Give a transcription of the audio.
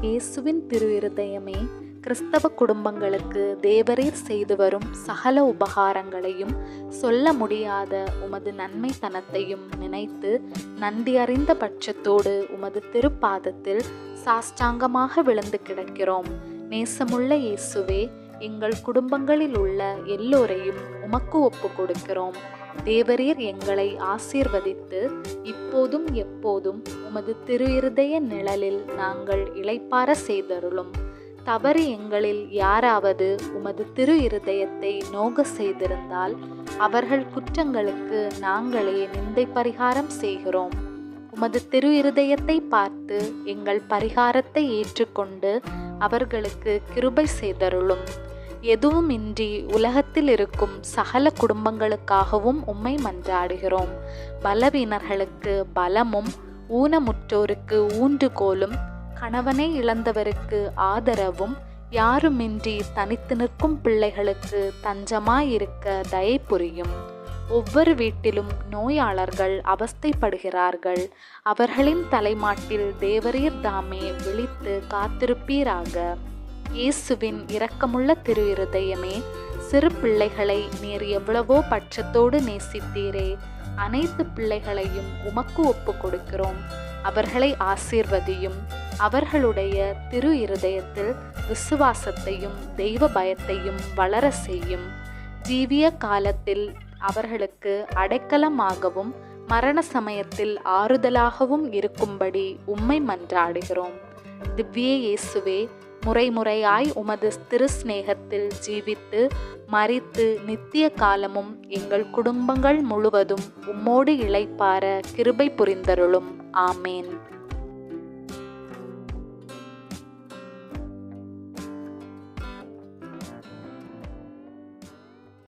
இயேசுவின் திரு இருதயமே, கிறிஸ்தவ குடும்பங்களுக்கு தேவரீர் செய்து வரும் சகல உபகாரங்களையும் சொல்ல முடியாத உமது நன்மைத்தனத்தையும் நினைத்து நன்றியறிந்த பட்சத்தோடு உமது திருப்பாதத்தில் சாஷ்டாங்கமாக விழுந்து கிடக்கிறோம். நேசமுள்ள இயேசுவே, எங்கள் குடும்பங்களில் உள்ள எல்லோரையும் உமக்கு ஒப்பு கொடுக்கிறோம். தேவரீர் எங்களை ஆசீர்வதித்து இப்போதும் எப்போதும் உமது திரு இருதய நிழலில் நாங்கள் இளைப்பாற செய்தருளும். தவறு எங்களில் யாராவது உமது திரு இருதயத்தை நோக செய்திருந்தால் அவர்கள் குற்றங்களுக்கு நாங்களே நிந்தை பரிகாரம் செய்கிறோம். உமது திரு இருதயத்தை பார்த்து எங்கள் பரிகாரத்தை ஏற்றுக்கொண்டு அவர்களுக்கு கிருபை செய்தருளும். எதுவுமின்றி உலகத்தில் இருக்கும் சகல குடும்பங்களுக்காகவும் உம்மை மன்றாடுகிறோம். பலவீனர்களுக்கு பலமும், ஊனமுற்றோருக்கு ஊன்றுகோலும், கணவனை இழந்தவருக்கு ஆதரவும், யாருமின்றி தனித்து நிற்கும் பிள்ளைகளுக்கு தஞ்சமாயிருக்க தயை புரியும். ஒவ்வொரு வீட்டிலும் நோயாளர்கள் அவஸ்தைப்படுகிறார்கள். அவர்களின் தலைமாட்டில் தேவரீர் தாமே விழித்து காத்திருப்பீராக. இயேசுவின் இரக்கமுள்ள திரு இருதயமே, சிறு பிள்ளைகளை நீர் எவ்வளவோ பட்சத்தோடு நேசித்தீரே. அனைத்து பிள்ளைகளையும் உமக்கு ஒப்பு கொடுக்கிறோம். அவர்களை ஆசீர்வதியும். அவர்களுடைய திரு இருதயத்தில் விசுவாசத்தையும் தெய்வ பயத்தையும் வளர செய்யும். ஜீவிய காலத்தில் அவர்களுக்கு அடைக்கலமாகவும் மரண சமயத்தில் ஆறுதலாகவும் இருக்கும்படி உம்மை மன்றாடுகிறோம். திவ்ய இயேசுவே, முறைமுறையாய் உமது திரு சிநேகத்தில் ஜீவித்து மரித்து நித்திய காலமும் எங்கள் குடும்பங்கள் முழுவதும் உம்மோடு இளைப்பாற கிருபை புரிந்தருளும். ஆமேன்.